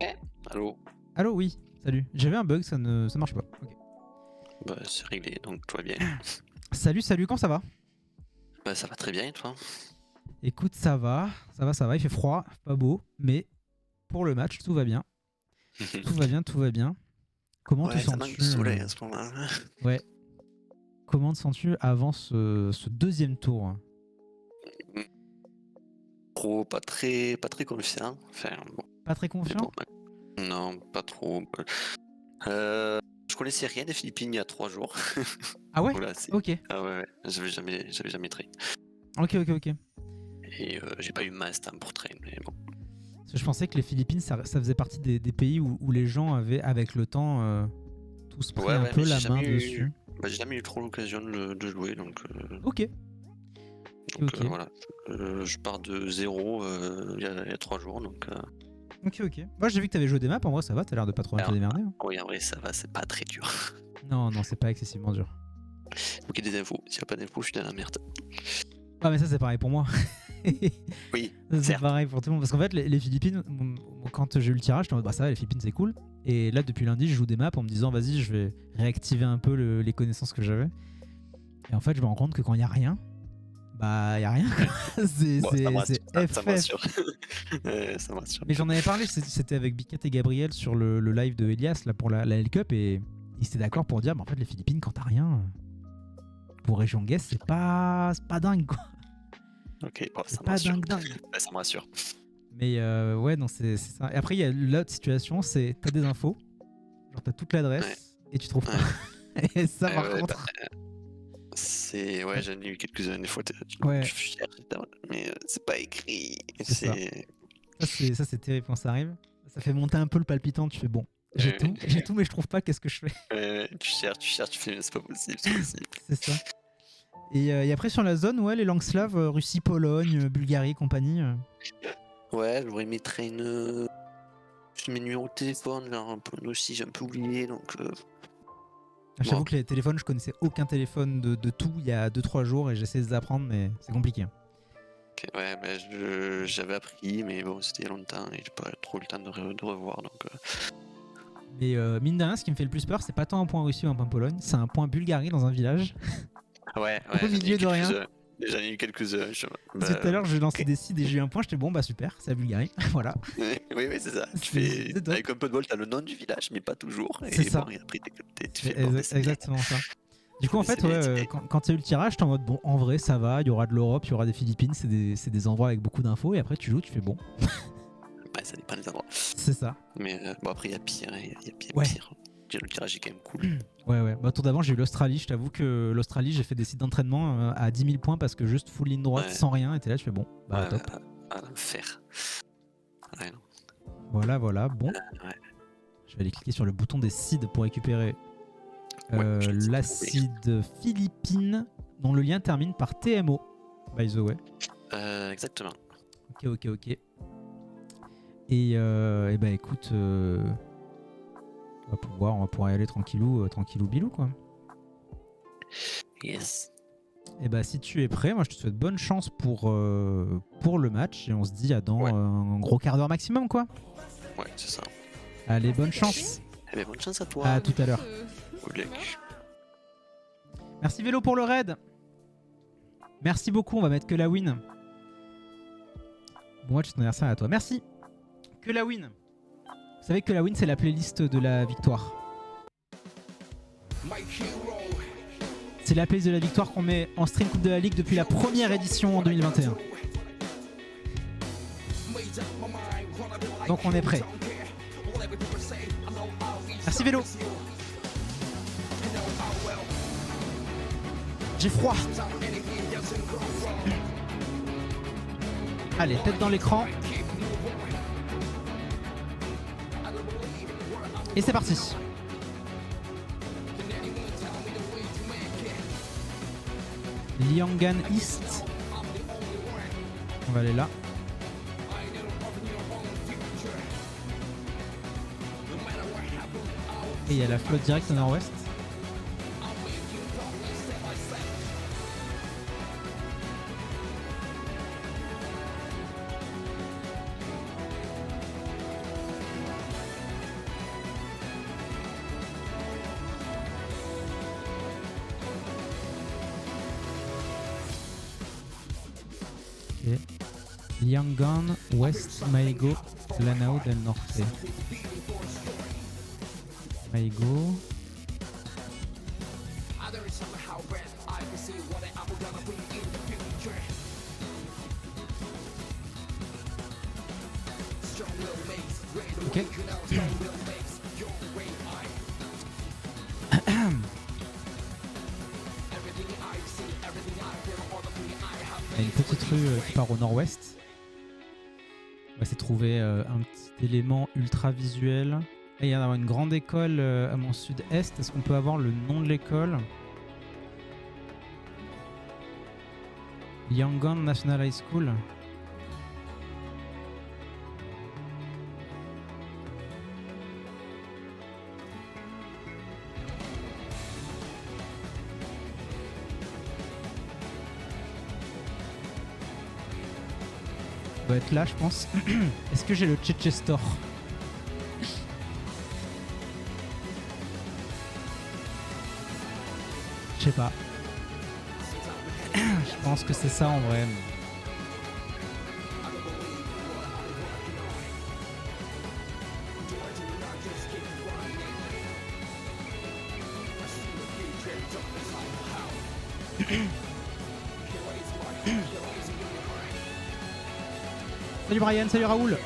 Eh, allô? Allô, oui, salut. J'avais un bug, ça marche pas. Ok. Bah, c'est réglé, donc tout va bien. Salut, comment ça va? Bah, ça va très bien, et toi? Écoute, ça va, il fait froid, pas beau, mais pour le match, tout va bien. Tout va bien. Comment te Ouais, ça manque sens-tu de soleil à ce moment-là. Ouais. Comment te sens-tu avant ce deuxième tour? Pas très confiant. Enfin, bon, Pas très mais confiant? bon, ouais. Non, pas trop. Euh, je connaissais rien des Philippines il y a 3 jours. Ah ouais? Voilà, Ok. Ah ouais, j'avais jamais traîné. Ok. Et j'ai pas eu masse de temps pour traîner, mais bon. Parce que je pensais que les Philippines, ça faisait partie des pays où les gens avaient, avec le temps, tous pris un Ouais, peu mais la main dessus. j'ai jamais eu trop l'occasion de jouer, donc Ok. voilà. Je pars de zéro il y a 3 jours, donc. Ok. Moi, j'ai vu que t'avais joué des maps, en vrai, ça va, t'as l'air de pas trop mal te démerder. Hein. Oui, en vrai, ça va, c'est pas très dur. Non, c'est pas excessivement dur. Faut qu'il y ait des infos. S'il n'y a pas d'infos, je suis dans la merde. Ah mais ça c'est pareil pour moi. Oui, C'est certes. pareil pour tout le monde. Parce qu'en fait les Philippines, quand j'ai eu le tirage, j'étais en mode bah ça va, les Philippines c'est cool. Et là depuis lundi je joue des maps en me disant vas-y je vais réactiver un peu les connaissances que j'avais. Et en fait je me rends compte que quand il n'y a rien, bah il n'y a rien. c'est Ça FF. m'assure. Ça m'assure. Mais j'en avais parlé, c'était avec Biquette et Gabriel sur le live de Elias là, pour la L-Cup et ils étaient d'accord pour dire bah en fait les Philippines quand t'as rien, pour Région Guest c'est pas dingue quoi. Ok, bon, C'est ça pas m'assure. dingue. Ça m'assure. Mais ouais, non, c'est ça. Et après, il y a l'autre situation, c'est t'as des infos, genre t'as toute l'adresse et tu trouves pas. Et ça, par Ouais, contre. ouais, j'en ai eu quelques-uns des fois. Ouais. Je cherche, mais c'est pas écrit. C'est ça. Ça, c'est terrible quand ça arrive. Ça fait monter un peu le palpitant. Tu fais bon, j'ai tout, mais je trouve pas. Qu'est-ce que je fais? Tu cherches, tu fais, c'est pas possible. C'est ça. Et après, sur la zone, ouais, les langues slaves, Russie, Pologne, Bulgarie, compagnie. Ouais, j'aurais mis traîne. Mes numéros de téléphone, genre, aussi, j'ai un peu oublié, donc. J'avoue que les téléphones, je connaissais aucun téléphone de tout il y a 2-3 jours et j'essaie de les apprendre, mais c'est compliqué. Okay, ouais, mais j'avais appris, mais bon, c'était il y a longtemps et j'ai pas trop le temps de revoir, donc. Mais mine de rien, ce qui me fait le plus peur, c'est pas tant un point Russie ou un point Pologne, c'est un point Bulgarie dans un village. Ouais, Au milieu de rien. J'en ai eu quelques-uns. Parce que tout à l'heure, j'ai lancé des seeds et j'ai eu un point, j'étais bon, bah super, c'est la Bulgarie. Voilà. Oui, c'est ça. Tu fais. Avec un peu de bol, t'as le nom du village, mais pas toujours. C'est ça. Bon, et après, tu fais bon, exactement ça. Du coup, en fait, ouais, quand tu as eu le tirage, t'es en mode bon, en vrai, ça va, il y aura de l'Europe, il y aura des Philippines, c'est des endroits avec beaucoup d'infos, et après, tu joues, tu fais bon. Ouais, ça dépend des endroits. C'est ça. Mais bon, après, il y a pire, pire. Le tirage est quand même cool. Ouais. Bah, tour d'avant, j'ai eu l'Australie. Je t'avoue que l'Australie, j'ai fait des sites d'entraînement à 10 000 points parce que juste full ligne droite, sans rien, et t'es là, tu fais bon, bah top. À l'enfer. Ouais, non. Voilà, bon. Je vais aller cliquer sur le bouton des seeds pour récupérer l'acide Philippine, dont le lien termine par TMO, by the way. Exactement. Ok. Et bah écoute, on va pouvoir y aller tranquillou bilou quoi. Yes. Et bah si tu es prêt, moi je te souhaite bonne chance pour le match et on se dit à dans un gros quart d'heure maximum quoi. Ouais, c'est ça. Allez, bonne chance. Allez, bonne chance à toi. À tout à l'heure. Good luck. Merci Vélo pour le raid. Merci beaucoup, on va mettre que la win. Bon match d'anniversaire à toi. Merci. Que la win. Vous savez que la win c'est la playlist de la victoire. C'est la playlist de la victoire qu'on met en stream Coupe de la Ligue depuis la première édition en 2021. Donc on est prêt. Merci Vélo. J'ai froid. Allez, tête dans l'écran. Et c'est parti. Liangan East. On va aller là. Et il y a la flotte directe au nord-ouest. Yangon, West Maigo, Lanao del Norte. Maigo. Ok. Il y a une petite rue qui part au nord-ouest. On va essayer de trouver un petit élément ultra visuel. Et il y a une grande école à mon sud-est. Est-ce qu'on peut avoir le nom de l'école? Yangon National High School. Doit être là, je pense. Est-ce que j'ai le Cheche Store? Je sais pas. Je pense que c'est ça en vrai. Salut Brian, salut Raoul.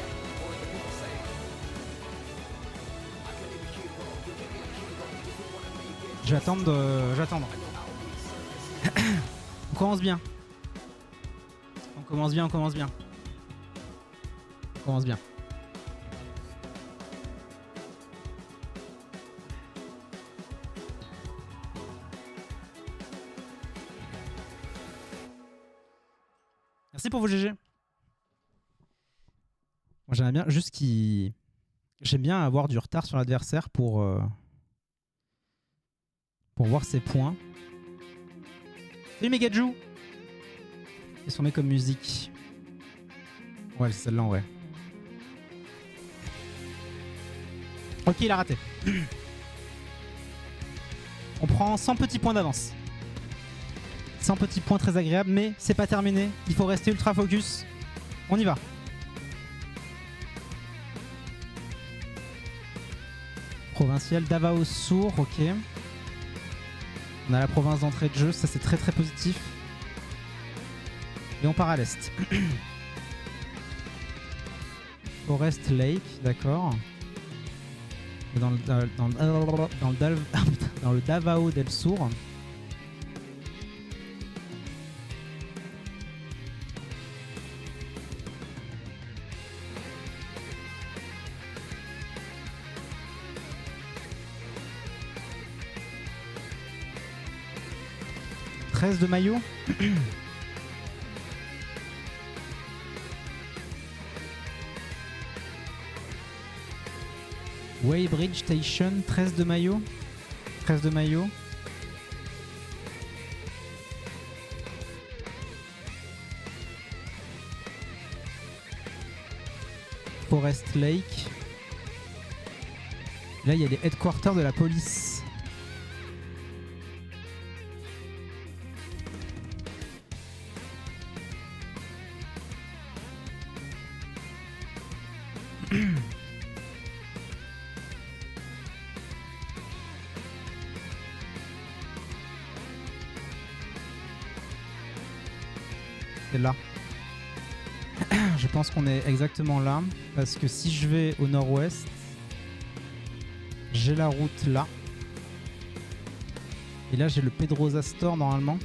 Je vais attendre. On commence bien. On commence bien. Merci pour vos GG. Moi j'aime bien juste j'aime bien avoir du retard sur l'adversaire pour voir ses points. Salut Megajou. Qu'est-ce qu'on met comme musique? Ouais, c'est celle-là en vrai. Ok, il a raté. On prend 100 petits points d'avance. 100 petits points très agréables, mais c'est pas terminé. Il faut rester ultra focus. On y va. Provincial Davao Sur, ok. On a la province d'entrée de jeu, ça c'est très très positif. Et on part à l'est. Forest Lake, d'accord. Dans le Davao del Sur. De maillot. Weybridge Station, 13 de maillot. 13 de maillot. Forest Lake. Là, il y a les headquarters de la police. C'est là. Je pense qu'on est exactement là. Parce que si je vais au nord-ouest, j'ai la route là. Et là, j'ai le Pedrosa Store normalement.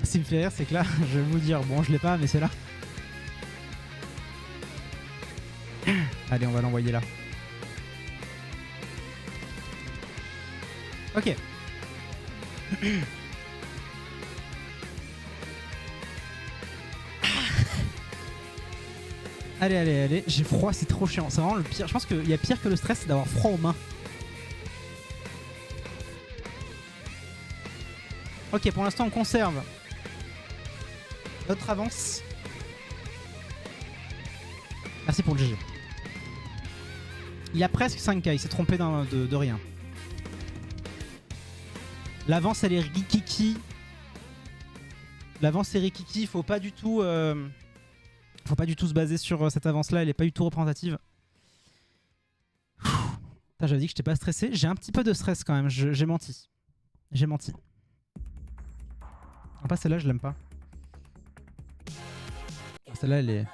Ce qui me fait rire, c'est que là, je vais vous dire, bon, je l'ai pas, mais c'est là. Allez, on va l'envoyer là. Ok. Allez, j'ai froid, c'est trop chiant. C'est vraiment le pire. Je pense qu'il y a pire que le stress, c'est d'avoir froid aux mains. Ok, pour l'instant, on conserve notre avance. Merci pour le GG. Il a presque 5K, il s'est trompé de rien. L'avance, elle est rikiki. L'avance est rikiki, faut pas du tout se baser sur cette avance-là, elle est pas du tout représentative. J'avais dit que j'étais pas stressé. J'ai un petit peu de stress quand même, j'ai menti. J'ai menti. Non, pas celle-là, je l'aime pas. Celle-là, elle est...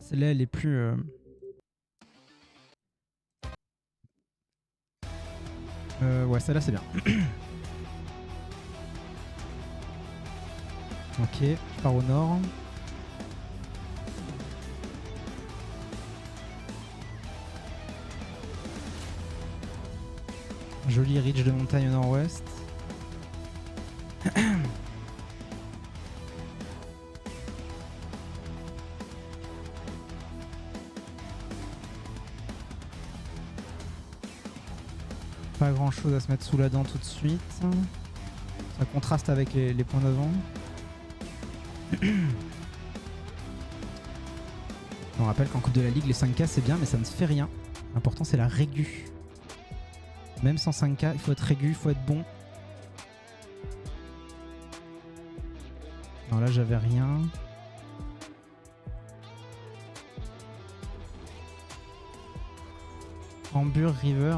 Celle-là, elle est plus... ouais, celle-là, c'est bien. Ok, je pars au nord. Joli ridge de montagne au nord-ouest. Pas grand chose à se mettre sous la dent tout de suite. Ça contraste avec les points d'avant. On rappelle qu'en Coupe de la Ligue, les 5K c'est bien, mais ça ne fait rien. L'important c'est la régu. Même sans 5K, il faut être régu, il faut être bon. Non, là j'avais rien. Ambur River.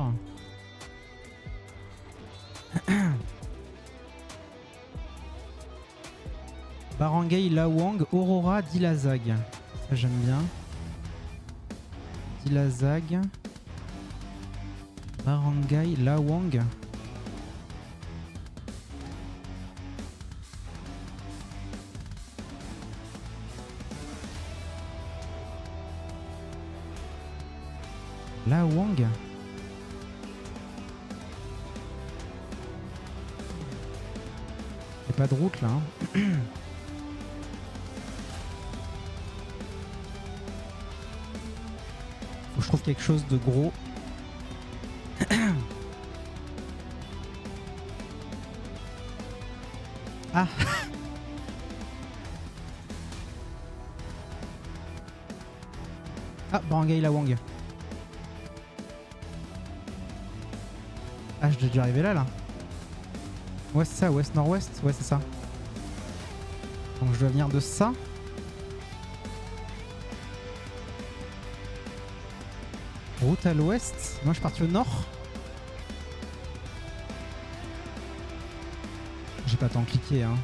Barangay Lawang, Aurora Dilazag. Ça j'aime bien. Dilazag. Barangay Lawang. Lawang. Pas de route là. Hein. Faut que je trouve quelque chose de gros. Ah. Ah, Barangay Lawang. Ah, je dois déjà arriver là. Ouais, c'est ça, ouest-nord-ouest. Ouais, c'est ça. Donc je dois venir de ça. Route à l'ouest. Moi, je suis parti au nord. J'ai pas tant cliqué, hein.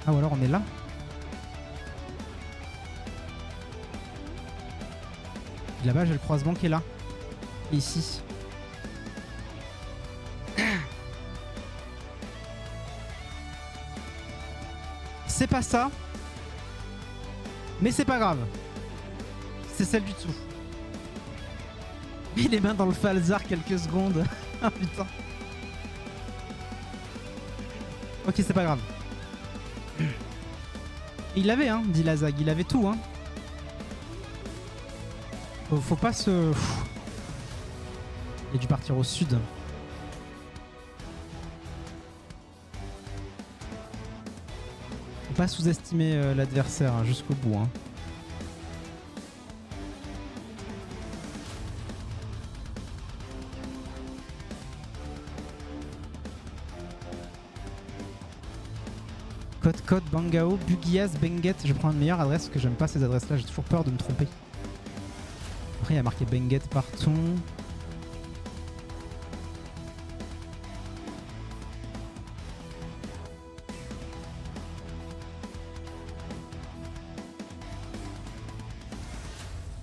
Ah, ou alors on est là. Là-bas, j'ai le croisement qui est là. Et ici. C'est pas ça. Mais c'est pas grave. C'est celle du dessous. Il les mains dans le falzar quelques secondes. Ah putain. Ok, c'est pas grave. Il l'avait, hein, dit Lazag. Il avait tout, hein. Faut pas se... Il a dû partir au sud. Faut pas sous-estimer l'adversaire hein, jusqu'au bout, hein. Code, Bangao, Bugias, Benguet. Je prends une meilleure adresse parce que j'aime pas ces adresses-là. J'ai toujours peur de me tromper. Après, il y a marqué Benguet partout.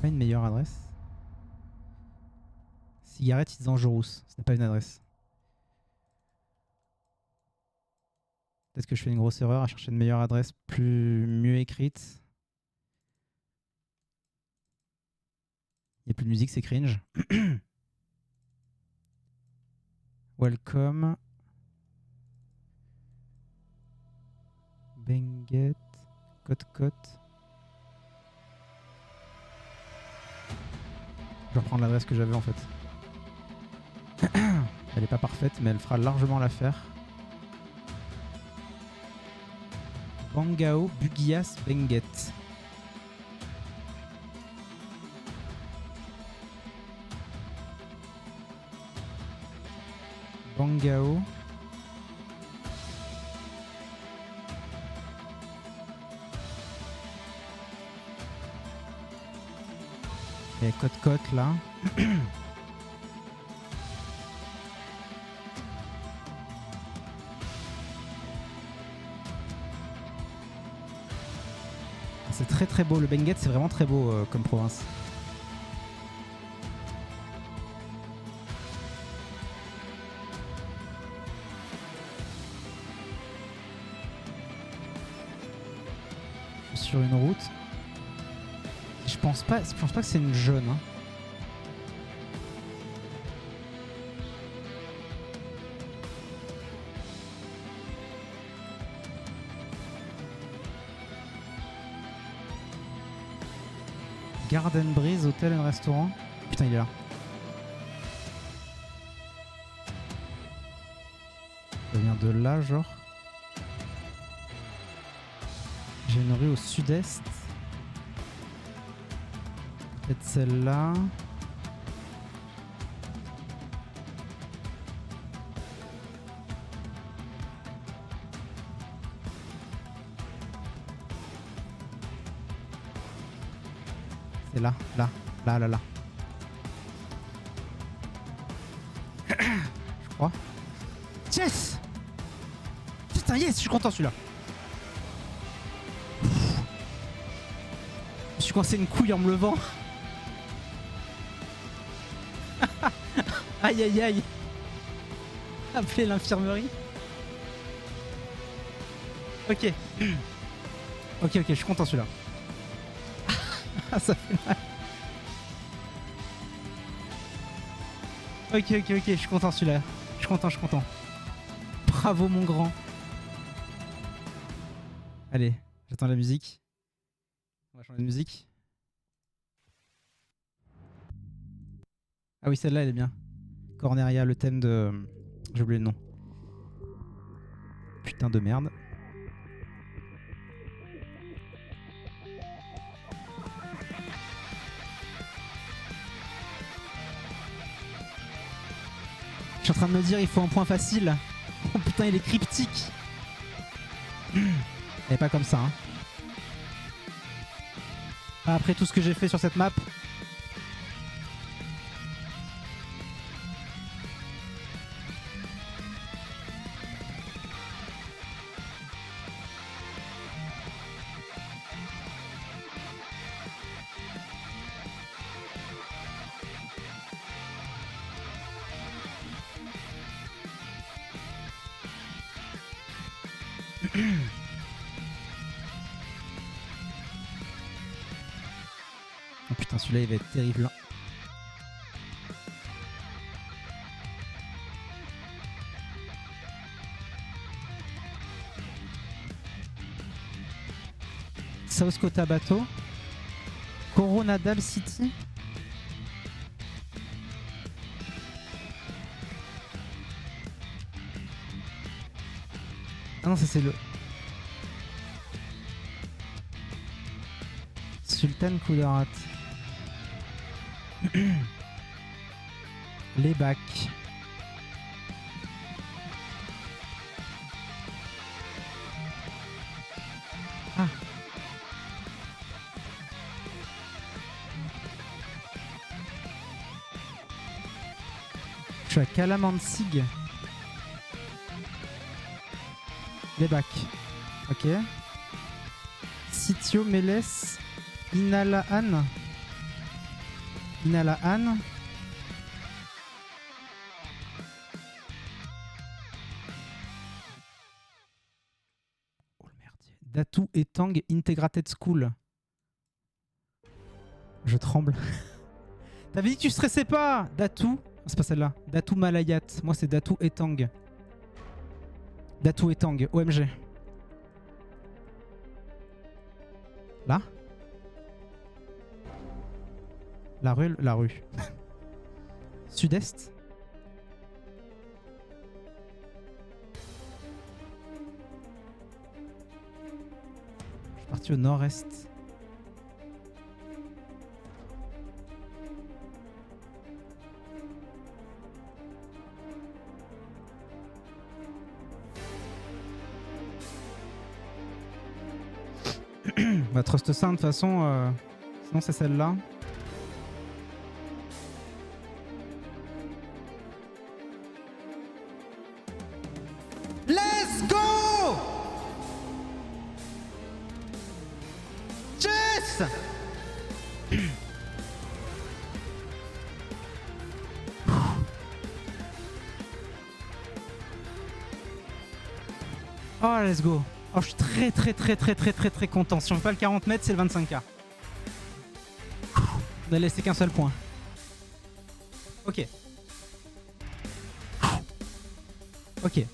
Pas une meilleure adresse. Cigarette is dangerous. Ce n'est pas une adresse. Peut-être que je fais une grosse erreur à chercher une meilleure adresse mieux écrite. Il n'y a plus de musique, c'est cringe. Welcome. Benguet. Cote. Je vais reprendre l'adresse que j'avais en fait. Elle est pas parfaite, mais elle fera largement l'affaire. Bangao, Bugias, Benguet. Bangao. Et Cote là. C'est très très beau, le Benguet c'est vraiment très beau comme province. Sur une route. Je pense pas que c'est une jaune. Hein. Garden Breeze, hôtel et restaurant. Putain, il est là. Ça vient de là, genre. J'ai une rue au sud-est. Peut-être celle-là. C'est là. Je crois. Yes! Putain, yes, je suis content celui-là. Je suis coincé une couille en me levant. Aïe aïe aïe. Appelez l'infirmerie. Ok. Ok, je suis content celui-là. Ça fait mal. Ok, je suis content celui-là. Je suis content. Bravo mon grand. Allez, j'attends la musique. On va changer de musique. Ah oui, celle-là elle est bien. Corneria, le thème de... J'ai oublié le nom. Putain de merde. Je suis en train de me dire il faut un point facile. Oh putain, il est cryptique. Elle est pas comme ça. Hein. Pas après tout ce que j'ai fait sur cette map. Oh putain, celui-là il va être terrible. South Cotabato, Coronadal City. Ah non, ça c'est le Sultan Kudarat. Les bacs. Ah. Je suis à Kalamansig. Les bacs. Ok. Sitio Meles. Inalaan. Inalaan. Oh le merdier. Datu Etang Integrated School. Je tremble. T'avais dit que tu stressais pas, Datu. C'est pas celle-là. Datu Malayat. Moi c'est Datu Etang. Datu Etang. OMG. Là. La rue. Sud-est. Je suis parti au nord-est. Bah, trust ça de toute façon, sinon c'est celle-là. Let's go! Yes! Oh, let's go! Oh, je suis très content. Si on fait pas le 40 mètres, c'est le 25K. On a laissé qu'un seul point. Ok. Ok.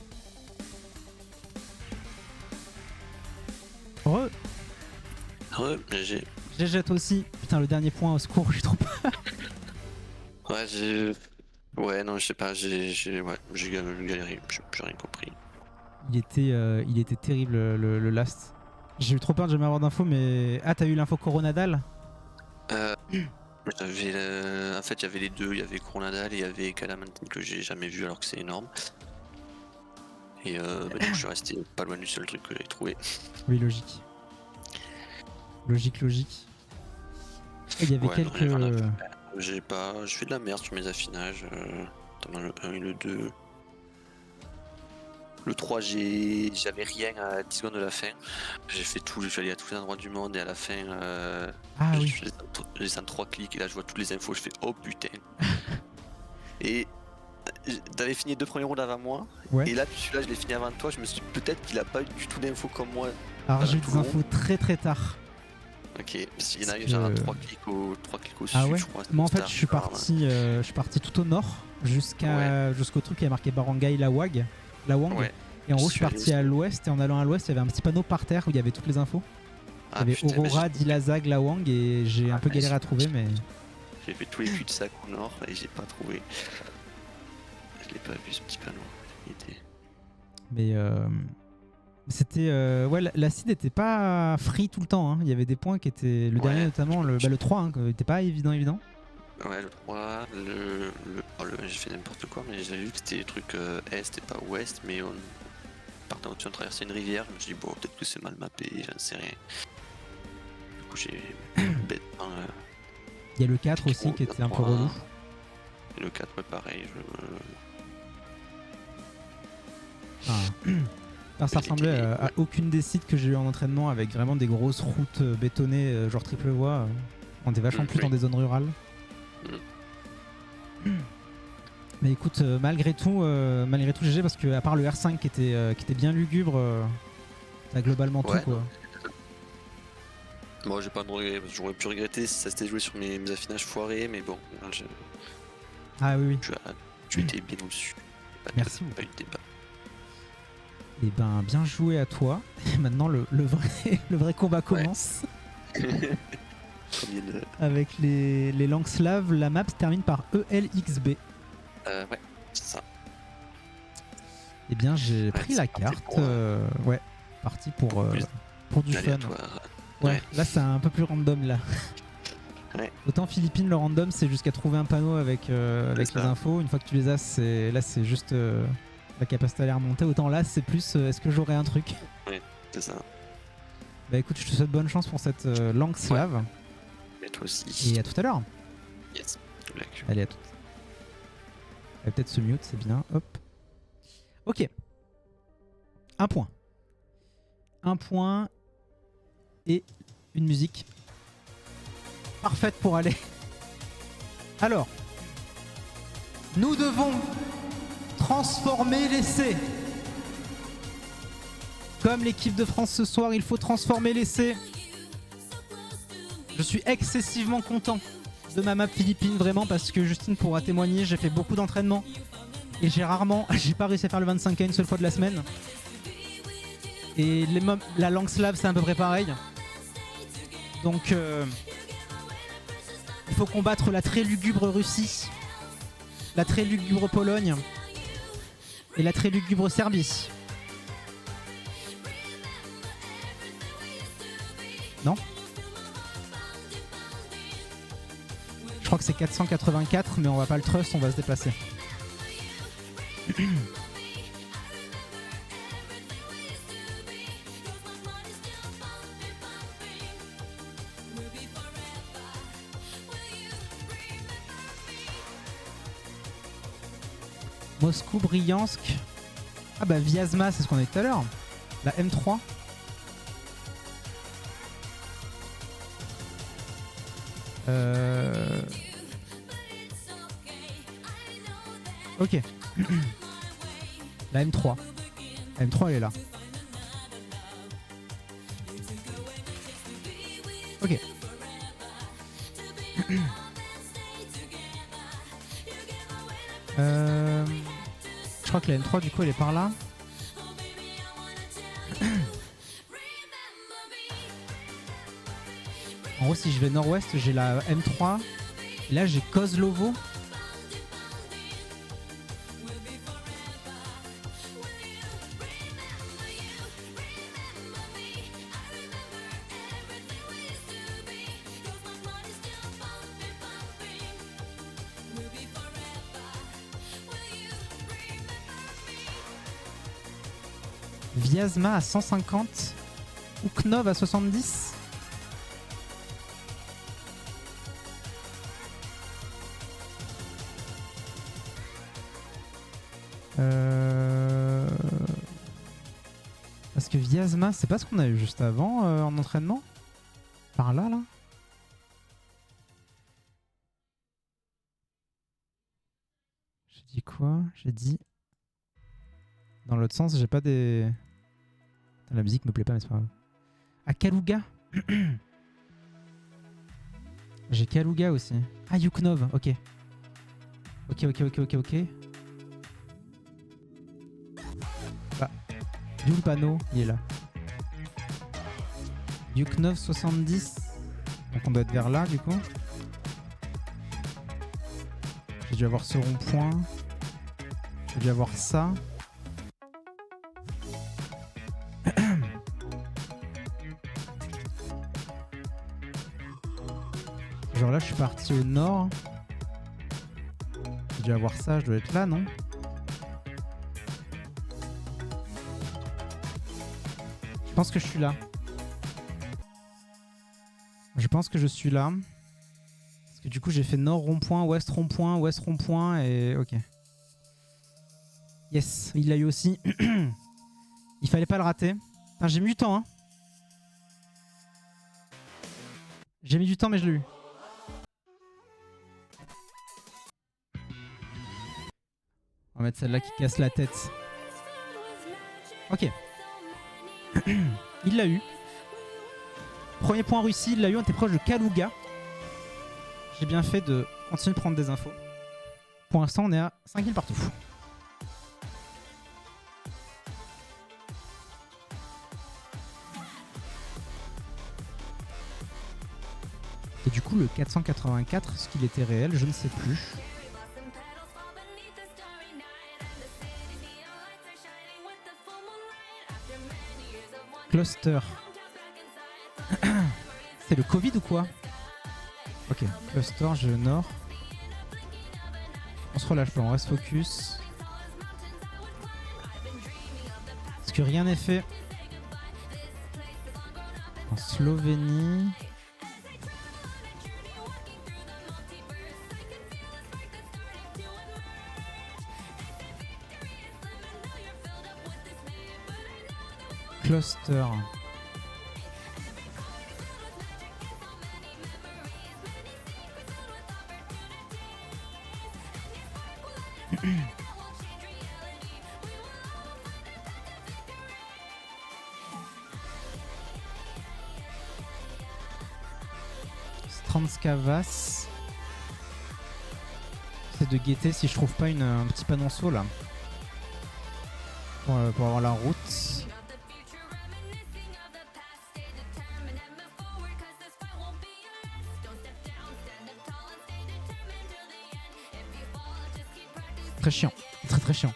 GG. GG toi aussi. Putain, le dernier point, au secours, je suis trop peur. Ouais, ouais, non, je sais pas, j'ai galéré, j'ai rien compris. Il était terrible le last. J'ai eu trop peur de jamais avoir d'infos, mais... Ah, t'as eu l'info Coronadal? En fait, il y avait les deux, il y avait Coronadal et il y avait Calamantin que j'ai jamais vu alors que c'est énorme. Et donc je suis resté pas loin du seul truc que j'ai trouvé. Oui, logique. Logique. Il y avait Ouais, quelques... je fais de la merde sur mes affinages. Notamment le 1 et le 2. Le 3, j'avais rien à 10 secondes de la fin. J'ai fait tout, je suis allé à tous les endroits du monde et à la fin, Ah oui. je descends 3 clics et là je vois toutes les infos, je fais oh putain. Et t'avais fini les 2 premiers rounds avant moi, Ouais. et là celui-là je l'ai fini avant toi, je me suis dit peut-être qu'il a pas eu du tout d'infos comme moi. Alors j'ai eu tout des le infos très tard. Ok, parce qu'il y en a Parce genre que- 3 clics au Ah sud, ouais. je crois. Moi en fait Star, je suis parti tout au nord jusqu'au truc qui avait marqué Barangay Lawang. Ouais. Et en gros je suis Je suis allé parti à l'ouest et en allant à l'ouest il y avait un petit panneau par terre où il y avait toutes les infos. Il y avait putain, mais Aurora, Dilazag, Lawang et j'ai un peu galéré à trouver mais... j'ai fait tous les cul-de-sac au nord et j'ai pas trouvé. Je l'ai pas vu ce petit panneau. Il était... Mais c'était... ouais, l'acide était pas free tout le temps. Hein. Il y avait des points qui étaient... Le dernier notamment, le 3, hein, qui était pas évident. Ouais, le 3, j'ai fait n'importe quoi, mais j'avais vu que c'était des trucs est et pas ouest, mais on partait au-dessus, on traversait une rivière, je me suis dit, bon, peut-être que c'est mal mappé, j'en sais rien. Du coup, j'ai bêtement. Il y a le 4 aussi qui était un peu relou. Et le 4, ouais, pareil. Alors, ça ressemblait à aucune des sites que j'ai eu en entraînement avec vraiment des grosses routes bétonnées, genre triple voie. On était vachement plus dans des zones rurales. Mais écoute, malgré tout GG, parce que à part le R5 qui était bien lugubre, t'as globalement tout quoi. Moi j'ai pas de regret, j'aurais pu regretter si ça s'était joué sur mes affinages foirés, mais bon, Ah oui. Tu étais bien au-dessus. Merci. Pas eu de débat. Et ben bien joué à toi. Et maintenant le vrai combat commence. Avec les langues slaves, la map se termine par ELXB. Ouais, c'est ça. Et bien j'ai pris la carte. Ouais, parti pour du fun. Ouais, là c'est un peu plus random là. Ouais. Autant Philippines, le random c'est jusqu'à trouver un panneau avec les infos. Une fois que tu les as, c'est juste la capacité à les remonter. Autant là c'est plus est-ce que j'aurai un truc. Ouais, c'est ça. Bah écoute, je te souhaite bonne chance pour cette langue slave. Ouais. Et toi aussi. Et à tout à l'heure. Yes. Allez, à tout. Elle va peut-être se mute, c'est bien. Hop. Ok. Un point. Un point. Et une musique parfaite pour aller. Alors, nous devons transformer l'essai. Comme l'équipe de France ce soir, il faut transformer l'essai. Je suis excessivement content de ma map Philippines, vraiment, parce que Justine pourra témoigner, j'ai fait beaucoup d'entraînement et j'ai pas réussi à faire le 25K une seule fois de la semaine. Et la langue slave, c'est à peu près pareil. Donc il faut combattre la très lugubre Russie, la très lugubre Pologne et la très lugubre Serbie. Non? Je crois que c'est 484, mais on va pas le trust, on va se déplacer. Moscou, Briansk. Ah bah Vyazma, c'est ce qu'on a dit tout à l'heure. La M3. Ok. La M3. La M3 elle est là. Ok. Je crois que la M3 du coup elle est par là. En gros si je vais nord-ouest j'ai la M3. Et là j'ai Kozlovo. Vyazma à 150. Ouknov à 70. Parce que Vyazma, c'est pas ce qu'on a eu juste avant en entraînement? Par là, là? J'ai dit quoi? J'ai dit... Dans l'autre sens, j'ai pas des... Putain, la musique me plaît pas, mais c'est pas grave. Ah, Kaluga. J'ai Kaluga aussi. Ah, Yuknov, ok. Ok. Bah, Yulpano, il est là. Yuknov 70. Donc on doit être vers là, du coup. J'ai dû avoir ce rond-point. J'ai dû avoir ça. Genre là, je suis parti au nord. J'ai dû avoir ça, je dois être là, non? Je pense que je suis là. Je pense que je suis là. Parce que du coup, j'ai fait nord rond-point, ouest rond-point et... Ok. Yes, il l'a eu aussi. Il fallait pas le rater. Putain, j'ai mis du temps, hein. J'ai mis du temps, mais je l'ai eu. On va mettre celle-là qui casse la tête. Ok. Il l'a eu. Premier point Russie, il l'a eu. On était proche de Kaluga. J'ai bien fait de continuer de prendre des infos. Pour l'instant, on est à 5 kills partout. Et du coup, le 484, est-ce qu'il était réel? Je ne sais plus. Cluster. C'est le Covid ou quoi? Ok, cluster, j'ai le nord. On se relâche pas, on reste focus. Parce que rien n'est fait. En Slovénie. Cluster. Stranskavas. C'est de guetter si je trouve pas un petit panonceau là. Pour avoir la route. très chiant. Très très chiant.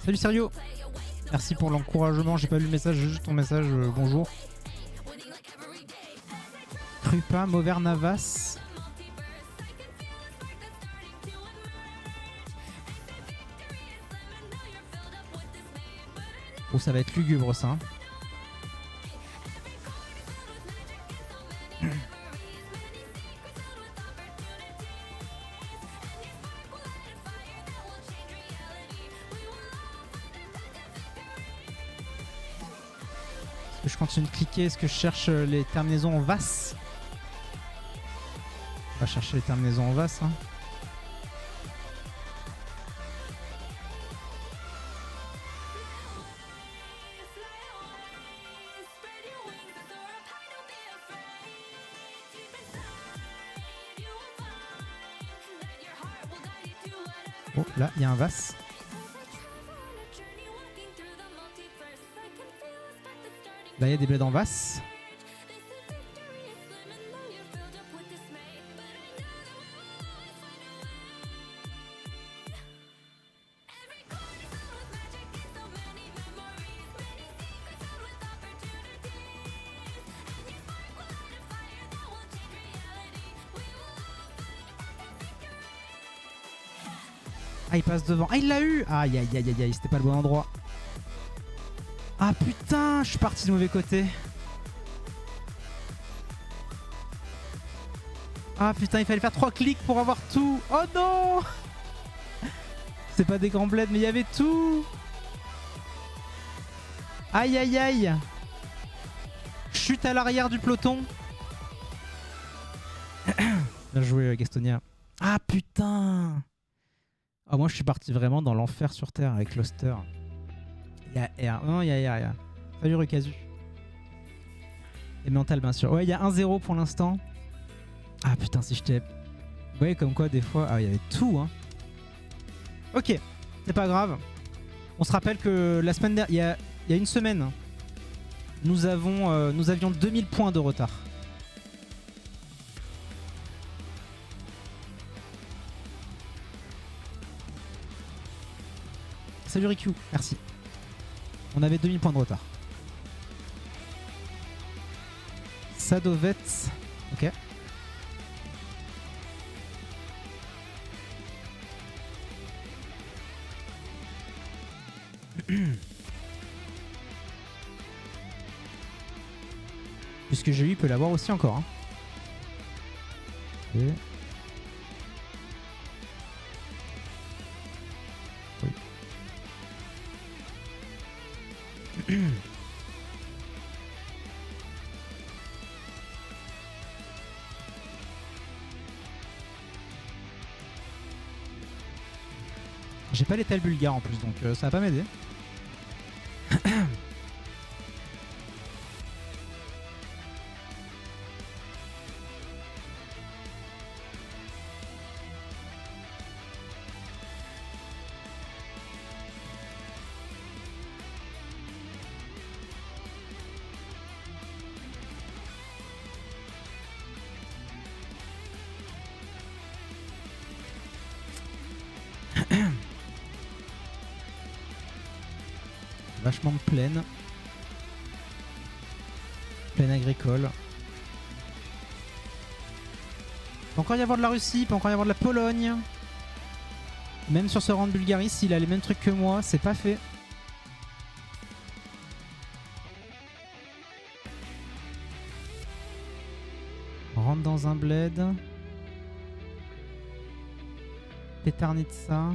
Salut Serio. Merci pour l'encouragement. J'ai pas lu le message, juste ton message. Bonjour. Krupa, Mauvert Navas. Oh, ça va être lugubre ça. Hein. Est-ce que je continue de cliquer? Est-ce que je cherche les terminaisons en VAS? On va chercher les terminaisons en VAS. Hein. Oh, là, il y a un VAS. Là, il y a des bleds en VAS. Ah, il passe devant. Ah, il l'a eu. Aïe, aïe, aïe, aïe, aïe, c'était pas le bon endroit. Ah, putain, je suis parti du mauvais côté. Ah, putain, il fallait faire 3 clics pour avoir tout. Oh non. C'est pas des grands bleds, mais il y avait tout. Aïe, aïe, aïe. Chute à l'arrière du peloton. Bien joué, Gastonia. Ah, putain. Ah, moi, je suis parti vraiment dans l'enfer sur Terre avec Cluster. Il y a R. Non, il y a. Salut, Rukazu. Et mental, bien sûr. Ouais, il y a 1-0 pour l'instant. Ah, putain, si je t'ai... Vous voyez, comme quoi, des fois... Ah, il y avait tout, hein. Ok, c'est pas grave. On se rappelle que la semaine dernière... Il y a une semaine, nous avions 2000 points de retard. Salut Riku, merci. On avait 2000 points de retard. Sadovet, ok. Puisque j'ai eu, il peut l'avoir aussi encore. Hein. Okay. Oui. J'ai pas l'étal bulgare en plus, donc ça va pas m'aider. Vachement de plaine. Plaine agricole. Il peut encore y avoir de la Russie, il peut encore y avoir de la Pologne. Même sur ce rang de Bulgarie, s'il a les mêmes trucs que moi, c'est pas fait. On rentre dans un bled. Petarnitsa.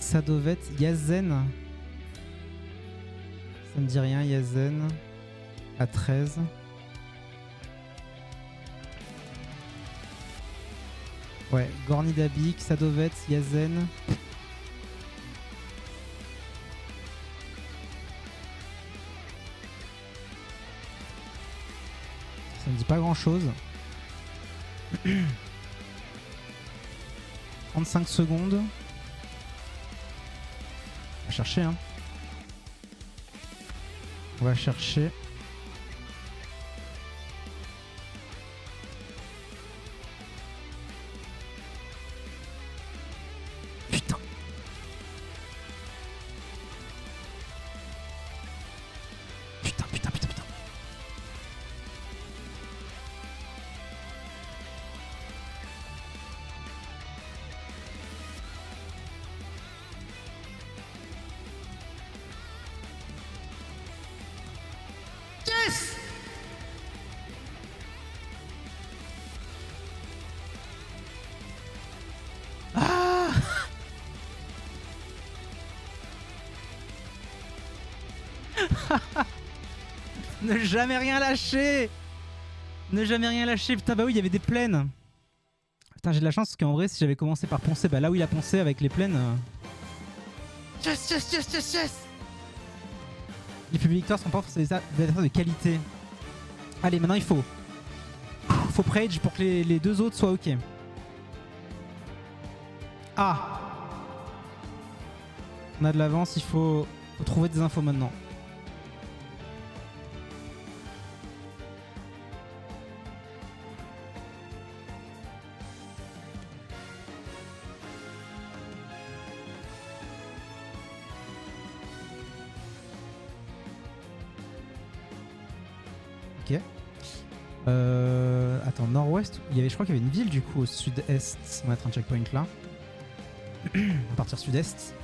Sadovet, Yazen. Ça me dit rien, Yazen. À 13. Ouais, Gornidabik, Sadovet, Yazen. Ça me dit pas grand chose. 35 secondes. On va chercher, hein. On va chercher. Putain. Putain, putain, putain, putain. Yes! Ah! Ne jamais rien lâcher! Ne jamais rien lâcher. Putain, bah oui, il y avait des plaines. Putain, j'ai de la chance parce qu'en vrai, si j'avais commencé par poncer, bah là où il a poncé avec les plaines. Yes, yes, yes, yes, yes! Les plus victoires sont pas forcément des adversaires de qualité. Allez, maintenant il faut. Faut prage pour que les deux autres soient ok. Ah! On a de l'avance, il faut trouver des infos maintenant. Ok. Attends, nord-ouest, je crois qu'il y avait une ville du coup au sud-est. On va mettre un checkpoint là. On va partir sud-est.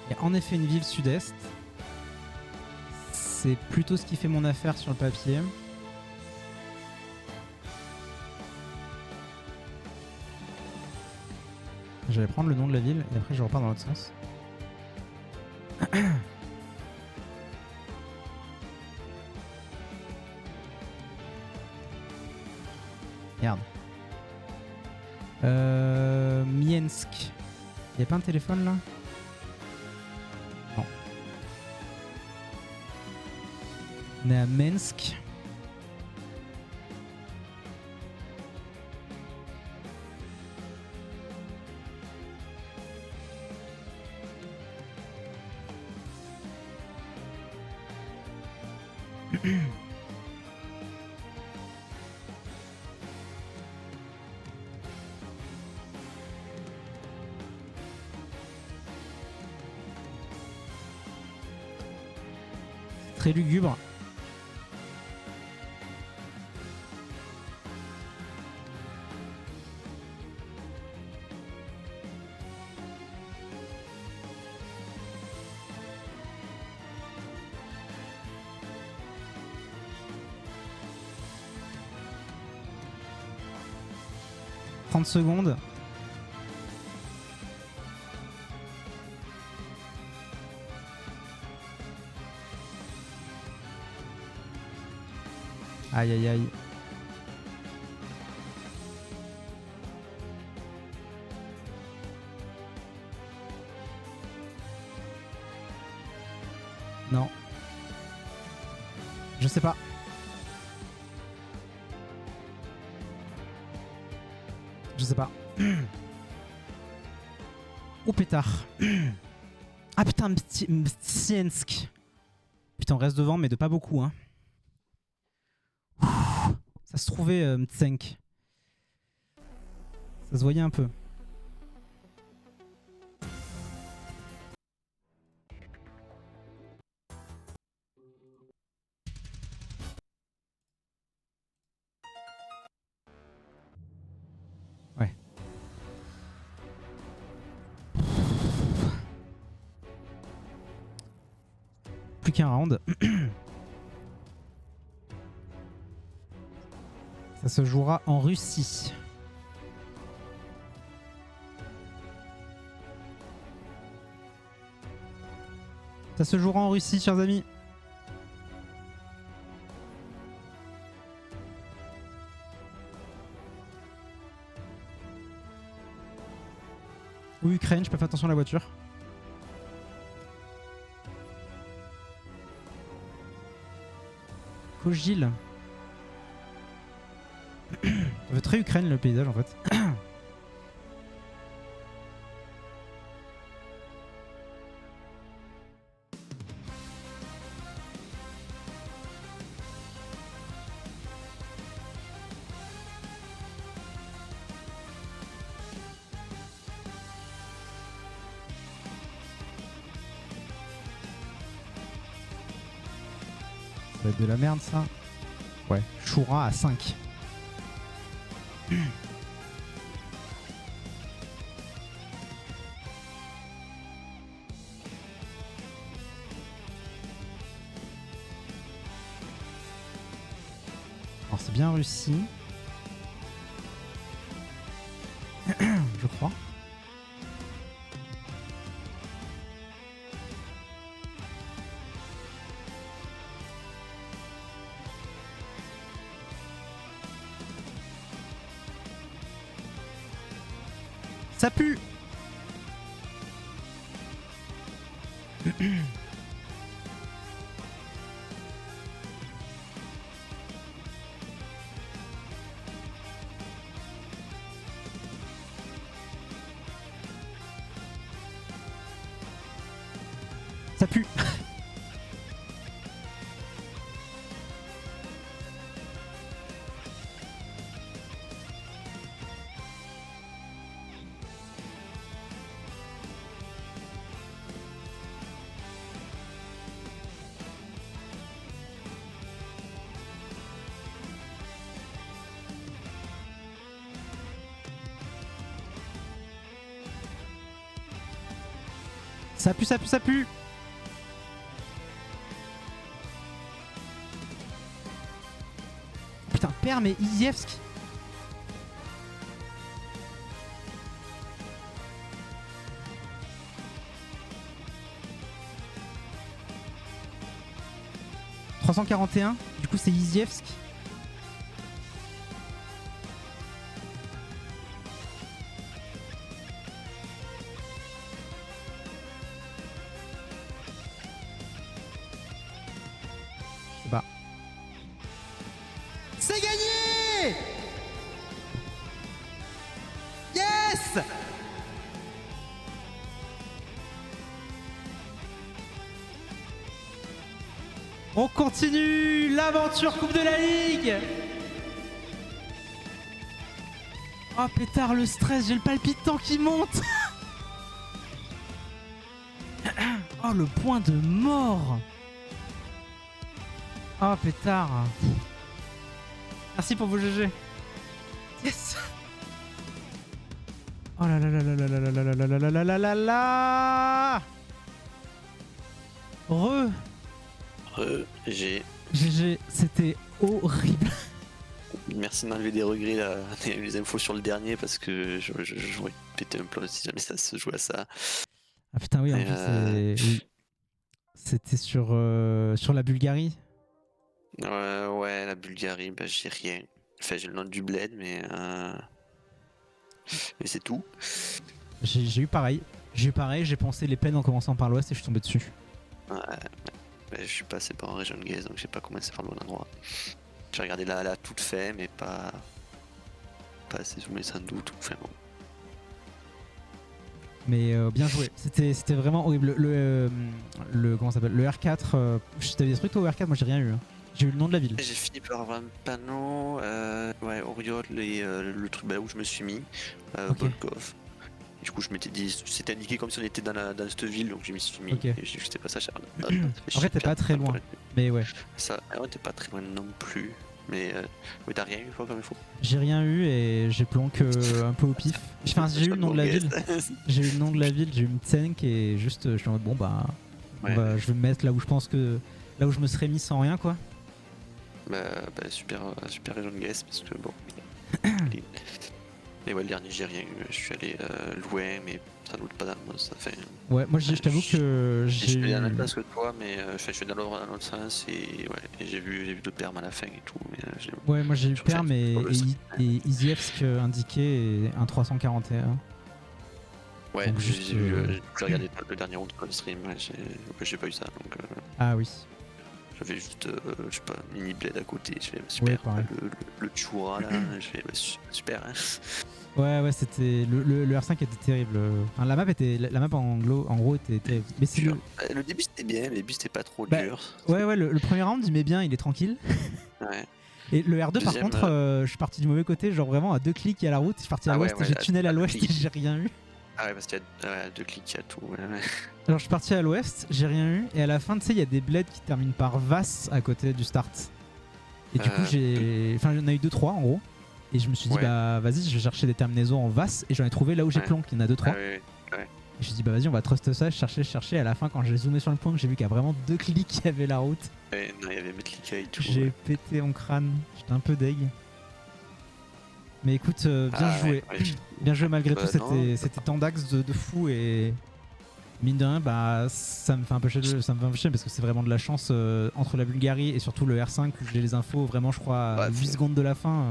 Il y a en effet une ville sud-est. C'est plutôt ce qui fait mon affaire sur le papier. Je vais prendre le nom de la ville et après je repars dans l'autre sens. Merde. Miensk. Y'a pas un téléphone là? Non. On est à Minsk. Très lugubre. « 30 secondes. Aïe aïe aïe. Non. Je sais pas. Je sais pas. Oh pétard. Ah putain, Mtsiensk. Putain, on reste devant, mais de pas beaucoup, hein. Ça se trouvait, Mtsenk. Ça se voyait un peu. Ouais. Plus qu'un round. Ça se jouera en Russie. Ça se jouera en Russie, chers amis. Ou Ukraine, je peux faire attention à la voiture. Kojil. Ça fait très Ukraine le paysage en fait. Ça va être de la merde ça. Ouais, Shura à 5. Alors c'est bien réussi. Je crois. Ça pue. Ça pue. Ça pue, ça pue, ça pue. Putain, père, mais Izievsk. « 341, du coup c'est Izievsk. Je sais pas. C'est gagné! Yes! On continue l'aventure Coupe de la Ligue. Oh pétard, le stress, j'ai le palpitant qui monte. Oh le point de mort. Oh pétard. Merci pour vos GG. Yes. Oh là là là là là là là là là là là là là là. J'ai. GG, c'était horrible. Merci de m'enlever des regrets là, les infos sur le dernier parce que j'aurais pété un plomb si jamais ça se jouait à ça. Ah putain oui, en Et plus oui. C'était sur la Bulgarie. ouais, la Bulgarie, bah, j'ai rien. Enfin, j'ai le nom du bled, mais c'est tout. J'ai eu pareil. J'ai pensé les peines en commençant par l'ouest et je suis tombé dessus. Ouais, mais je suis passé par en région de Guest, donc je sais pas comment c'est par le bon endroit. J'ai regardé la toute fait, mais pas assez zoomé sans doute. Enfin bon. Mais bien joué. C'était vraiment horrible. Comment ça s'appelle? Le R4. T'avais des trucs toi, au R4? Moi j'ai rien eu. Hein. J'ai eu le nom de la ville. J'ai fini par avoir un panneau, ouais, Oriol et le truc où je me suis mis, Ok. Volkov. Du coup, je m'étais dit, c'était indiqué comme si on était dans cette ville, donc je m'y suis mis. Ok. Et j'ai dit, c'était pas ça, cher. En vrai, t'es pas très loin. Mais ouais. Ça, ouais, t'es pas très loin non plus. Mais ouais, t'as rien eu, toi, comme il faut. J'ai rien eu et j'ai planqué un peu au pif. Enfin, j'ai eu le nom de la ville. J'ai eu le nom de la ville, j'ai eu Mtsensk et juste, je suis en mode, bon bah, ouais. je vais me mettre là où je pense que. Là où je me serais mis sans rien, quoi. Bah super région de Guest, parce que bon. Mais ouais, le dernier, j'ai rien eu. Je suis allé loin, mais ça doute pas dans ça fait. Ouais, moi je t'avoue que Je j'ai. suis allé dans la même place que toi, mais je suis dans l'autre sens et ouais, et j'ai vu le perm à la fin et tout. Mais, ouais, moi j'ai eu perm et Izievsk indiqué et un 341. Ouais, Donc juste, j'ai regardé le dernier round de stream, ouais, j'ai pas eu ça, donc Ah oui. j'avais juste, je sais pas, mini blade à côté, je fais bah, Ouais, super, pareil. le Chura là, je fais bah, super, hein. Ouais, c'était le R5 était terrible. Enfin, la map en gros était terrible. Mais c'est Dur. le. Le début c'était bien, mais le début c'était pas trop Bah, dur. ouais, le premier round il met bien, il est tranquille. Ouais. Et le R2 par Deuxième, contre, je suis parti du mauvais côté, genre vraiment à 2 clics il y a la route, je suis parti à ah ouais, l'ouest, j'ai tunnel à à deux l'ouest et clics. j'ai rien eu. Ah ouais, parce qu'il y a 2 clics, il y a tout. Ouais, ouais. Alors je suis parti à l'ouest, j'ai rien eu, et à la fin tu sais il y a des bleds qui terminent par Vas à côté du start. Et du coup Enfin j'en ai eu 2-3 en gros. Et je me suis dit Ouais. bah vas-y je vais chercher des terminaisons en Vas et j'en ai trouvé là où j'ai Ouais. Plonk, il y en a 2-3. Ah ouais, ouais. Et je me suis dit bah vas-y on va trust ça, je cherchais et à la fin quand j'ai zoomé sur le point j'ai vu qu'il y a vraiment 2 clics qui avaient la route. Ouais, non, il y avait Metlika et tout. J'ai Ouais. pété mon crâne, j'étais un peu deg. Mais écoute, bien joué. Ouais, Bien joué malgré Bah, tout, non. c'était tant d'axes de fou et mine de rien, bah, ça me fait un peu chier, parce que c'est vraiment de la chance entre la Bulgarie et surtout le R5 où j'ai les infos vraiment je crois à Ouais, 8 secondes de la fin.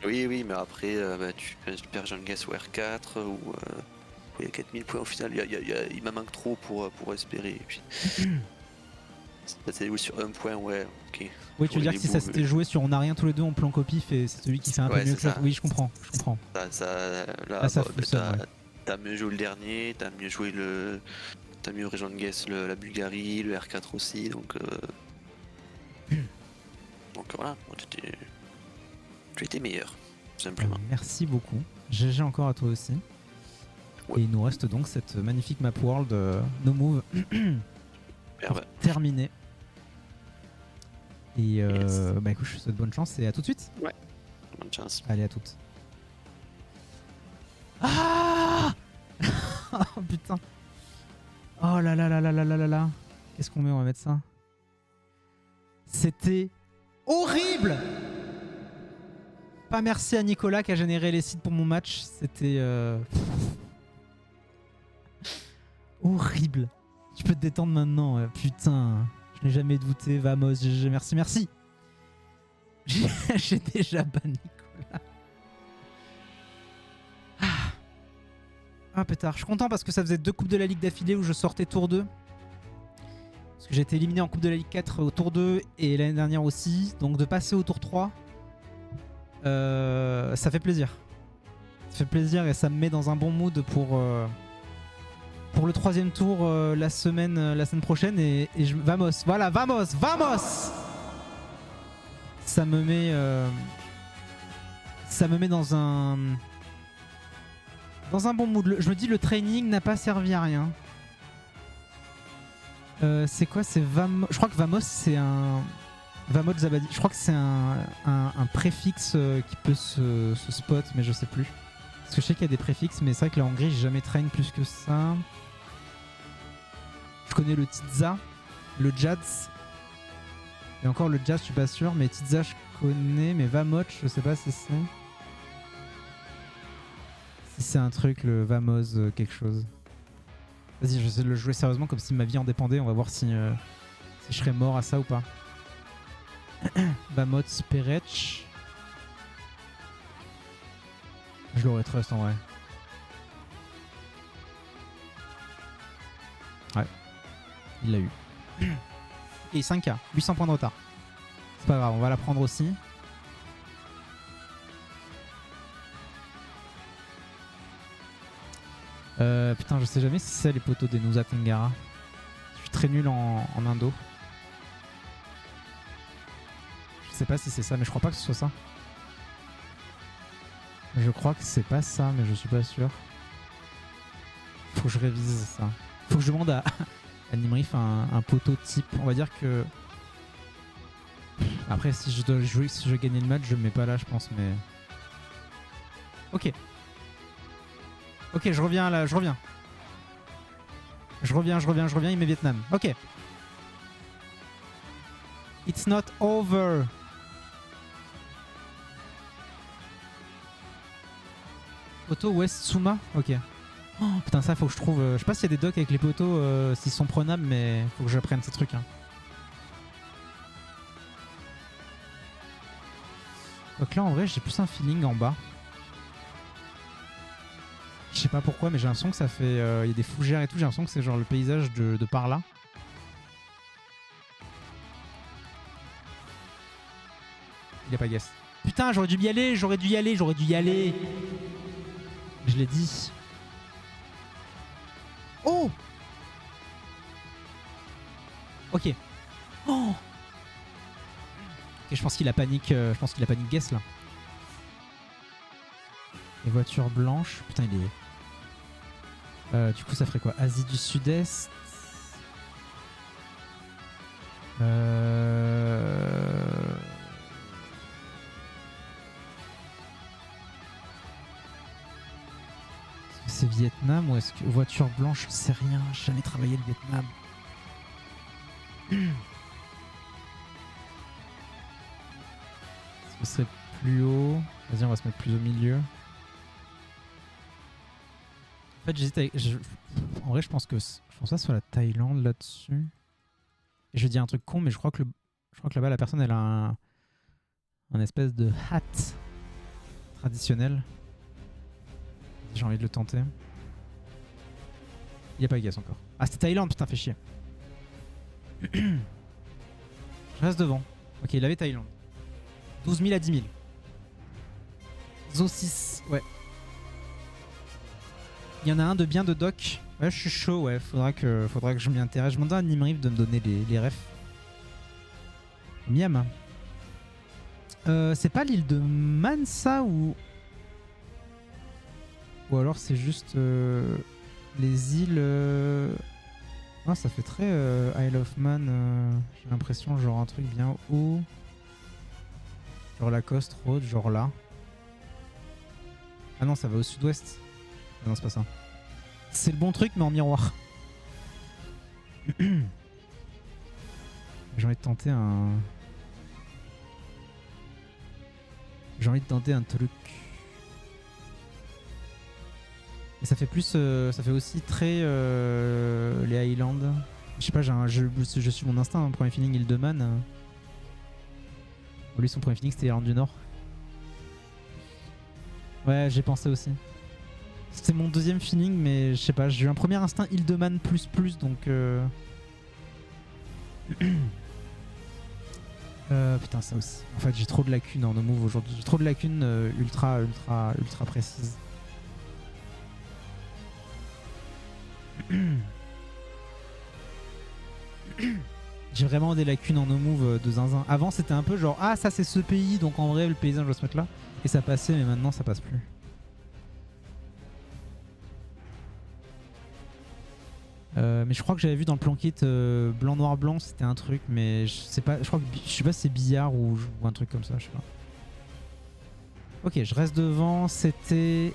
Oui, mais après, bah, tu perds Jean Guess au R4 ou il y a 4000 points au final, il m'en manque trop pour espérer. Et puis, ça s'est joué sur un point, ouais, ok. Oui, tu veux dire que si ça s'était joué sur on a rien tous les deux, on planque au pif et c'est celui qui fait un peu Ouais, mieux c'est que l'autre. ça. Oui, je comprends. Là, Là, ça bah, fout le seum, ouais. t'as mieux joué le dernier, t'as mieux joué T'as mieux Jean Guess la Bulgarie, le R4 aussi, donc voilà, tu étais meilleur, tout simplement. Merci beaucoup. GG encore à toi aussi. Ouais. Et il nous reste donc cette magnifique map world No Move pour Merde. terminer. Et Yes. bah écoute, je te souhaite bonne chance et à tout de suite. Bonne chance. Allez, à toutes. Ah oh putain. Oh là là là là là là là là. Qu'est-ce qu'on met? On va mettre ça. C'était horrible. Pas merci à Nicolas qui a généré les sites pour mon match. C'était horrible. Tu peux te détendre maintenant. Putain, je n'ai jamais douté. Vamos, GG, merci. J'ai déjà ban Nicolas. Ah pétard, je suis content parce que ça faisait 2 coupes de la Ligue d'affilée où je sortais tour 2. Parce que j'ai été éliminé en coupe de la Ligue 4 au tour 2 et l'année dernière aussi. Donc de passer au tour 3, ça fait plaisir. Ça fait plaisir et ça me met dans un bon mood pour le 3ème tour la semaine prochaine. Et vamos, voilà, vamos. Ça me met dans un bon mood. Je me dis le training n'a pas servi à rien. C'est quoi? C'est Vamos. Je crois que Vamos c'est un Vamos Zabadi. Je crois que c'est un préfixe qui peut se spot, mais je sais plus. Parce que je sais qu'il y a des préfixes, mais c'est vrai que la Hongrie j'ai jamais train plus que ça. Je connais le Tizza, le Jazz. Et encore le Jazz, je suis pas sûr, mais Tizza je connais, mais Vamos, je sais pas si c'est. Si c'est un truc, le Vamos quelque chose. Vas-y, je vais le jouer sérieusement comme si ma vie en dépendait. On va voir si je serais mort à ça ou pas. Vamos Perech. Je l'aurais trust en vrai. Ouais. Il l'a eu. Et 5K, 800 points de retard. C'est pas grave, on va la prendre aussi. Putain, je sais jamais si c'est les poteaux des Nusa Tenggara. Je suis très nul en indo. Je sais pas si c'est ça, mais je crois pas que ce soit ça. Je crois que c'est pas ça, mais je suis pas sûr. Faut que je révise ça. Faut que je demande à Nimrif un poteau type. On va dire que... Après, si je dois jouer, si je gagne le match, je me mets pas là, je pense, mais... Ok. Ok, je reviens là, je reviens. Je reviens, il met Vietnam. Ok. It's not over. Poteau West Suma. Ok. Oh, putain, ça faut que je trouve. Je sais pas s'il y a des docs avec les poteaux, s'ils sont prenables, mais faut que j'apprenne ces trucs. Hein. Donc là, en vrai, j'ai plus un feeling en bas. Je sais pas pourquoi, mais j'ai l'impression que ça fait... Il y a des fougères et tout, j'ai l'impression que c'est genre le paysage de par là. Il a pas guess. Putain, j'aurais dû y aller, j'aurais dû y aller, j'aurais dû y aller. Je l'ai dit. Oh! Ok. Oh! Ok, je pense qu'il a panique, guess là. Les voitures blanches. Putain, il est... du coup, ça ferait quoi? Asie du Sud-Est. Est-ce que c'est Vietnam ou est-ce que... Voiture blanche, je sais rien. J'ai jamais travaillé le Vietnam. Est-ce que ce serait plus haut? Vas-y, on va se mettre plus au milieu. En fait, j'hésite avec... En vrai, je pense que ça soit la Thaïlande là-dessus. Et je vais dire un truc con, mais je crois que là-bas, la personne, elle a un espèce de hat traditionnel. J'ai envie de le tenter. Il n'y a pas de guess encore. Ah, c'était Thaïlande, putain, fait chier. Je reste devant. Ok, il avait Thaïlande. 12 000 à 10 000. Zo 6, ouais. Il y en a un de bien de doc. Ouais, je suis chaud, ouais. Faudra que je m'y intéresse. Je demande à Nimriv de me donner les refs. Miam. C'est pas l'île de Man, ça, ou alors c'est juste les îles... Ah, ça fait très Isle of Man. J'ai l'impression, genre un truc bien haut. Genre la Coast Road, genre là. Ah non, ça va au sud-ouest. Ah non, c'est pas ça. C'est le bon truc, mais en miroir. J'ai envie de tenter un... truc. Et ça fait plus... ça fait aussi très... les Highlands. Je sais pas, je suis mon instinct. Hein, premier feeling, île de Man. Lui, son premier feeling, c'était Irlande du Nord. Ouais, j'ai pensé aussi. C'était mon deuxième feeling, mais je sais pas, j'ai eu un premier instinct île de Man plus, donc... putain, ça aussi. En fait, j'ai trop de lacunes en no move aujourd'hui. J'ai trop de lacunes ultra précises. J'ai vraiment des lacunes en no move de zinzin. Avant, c'était un peu genre, ah, ça c'est ce pays, donc en vrai, le paysage doit se mettre là. Et ça passait, mais maintenant, ça passe plus. Mais je crois que j'avais vu dans le plan kit blanc noir blanc, c'était un truc, mais je sais pas, je sais pas si c'est billard ou un truc comme ça, je sais pas. Ok, je reste devant, c'était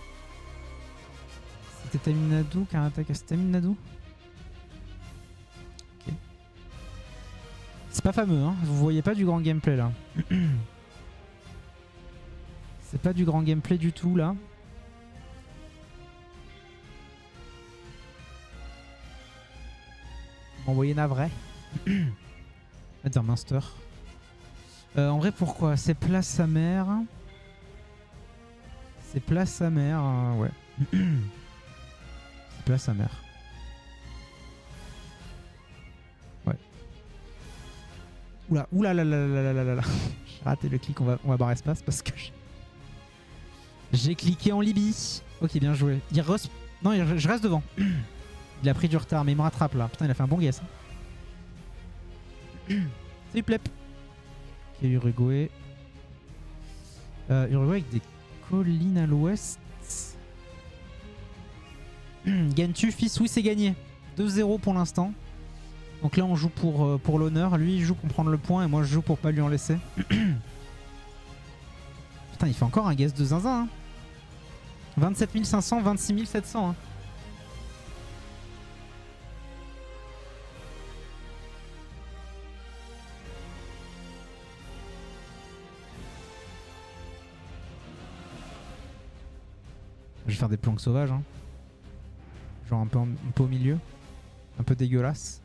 Tamil Nadu, Karnataka, c'est Tamil Nadu. Ok. C'est pas fameux, hein, vous voyez pas du grand gameplay là. C'est pas du grand gameplay du tout là. Envoyer navré. On va dire Munster. En vrai, pourquoi? C'est place sa mère. C'est place sa mère, ouais. C'est place sa mère. Ouais. Oula là là là là là là là. J'ai raté le clic, on va barrer espace parce que j'ai cliqué en Libye. Ok, bien joué. Non, je reste devant. Il a pris du retard, mais il me rattrape là. Putain, il a fait un bon guess. Salut Plep. Ok, Uruguay. Uruguay avec des collines à l'ouest. Gagnes-tu, fils? Oui, c'est gagné. 2-0 pour l'instant. Donc là, on joue pour l'honneur. Lui, il joue pour prendre le point et moi, je joue pour pas lui en laisser. Putain, il fait encore un guess de zinzin. Hein. 27 500, 26 700. Hein. Je vais faire des planques sauvages. Hein. Genre un peu au milieu. Un peu dégueulasse.